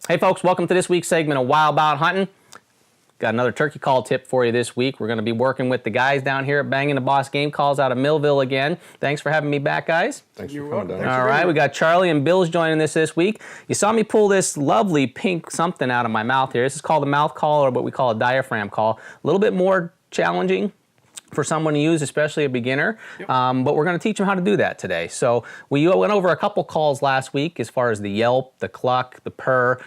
Hey folks, welcome to this week's segment of Wild About Hunting. Got another turkey call tip for you this week. We're going to be working with the guys down here at Bangin, the Boss Game Calls out of Millville again. Thanks for having me back, guys. Thanks for coming down. All right, we got Charlie and Bill's joining us this week. You saw me pull this lovely pink something out of my mouth here. This is called a mouth call, or what we call a diaphragm call. A little bit more challenging for someone to use, especially a beginner, but we're going to teach them how to do that today. So we went over a couple calls last week as far as the yelp, the cluck, the purr.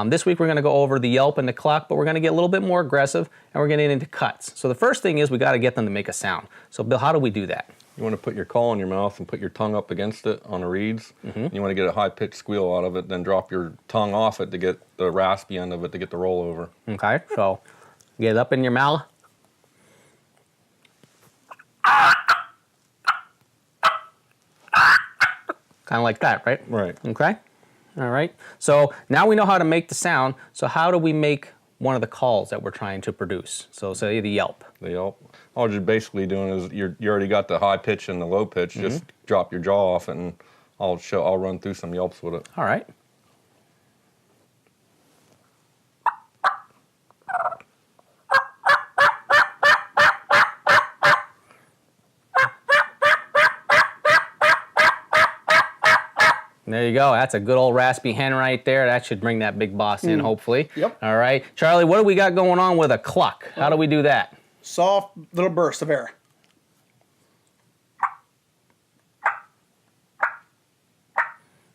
This week we're going to go over the yelp and the cluck, but we're going to get a little bit more aggressive and we're going to get into cuts. So the first thing is we got to get them to make a sound. So Bill, how do we do that? You want to put your call in your mouth and put your tongue up against it on the reeds. You want to get a high-pitched squeal out of it, then drop your tongue off it to get the raspy end of it to get the rollover. Okay, so get it up in your mouth. Kind of like that, right? Right. Okay. All right. So now we know how to make the sound. So how do we make one of the calls that we're trying to produce? So say the yelp. The yelp. All you're basically doing is you already got the high pitch and the low pitch. Just drop your jaw off it, and I'll run through some yelps with it. All right. There you go. That's a good old raspy hen right there. That should bring that big boss in, hopefully. Yep. All right. Charlie, what do we got going on with a cluck? How do we do that? Soft little bursts of air.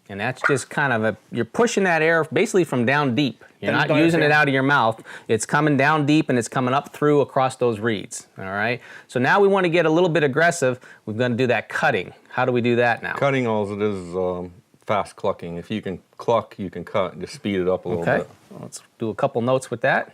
And that's just kind of you're pushing that air basically from down deep. You're not diaphragm. using it out of your mouth. It's coming down deep and it's coming up through across those reeds. All right. So now we want to get a little bit aggressive. We're going to do that cutting. How do we do that now? Cutting, all it is fast clucking. If you can cluck, you can cut. Just speed it up a little bit. Let's do a couple notes with that.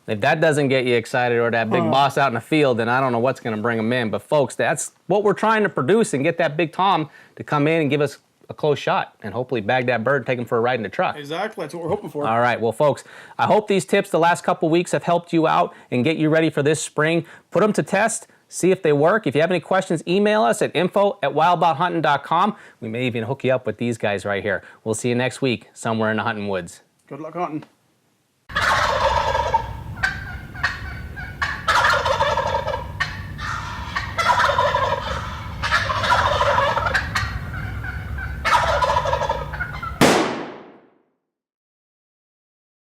If that doesn't get you excited, or that big boss out in the field, then I don't know what's going to bring them in. But folks, that's what we're trying to produce, and get that big tom to come in and give us a close shot and hopefully bag that bird and take him for a ride in the truck. Exactly, that's what we're hoping for. All right, well folks, I hope these tips the last couple weeks have helped you out and get you ready for this spring. Put them to test, see if they work. If you have any questions, email us at info@wildaboutHunting.com. We may even hook you up with these guys right here. We'll see you next week somewhere in the hunting woods. Good luck hunting.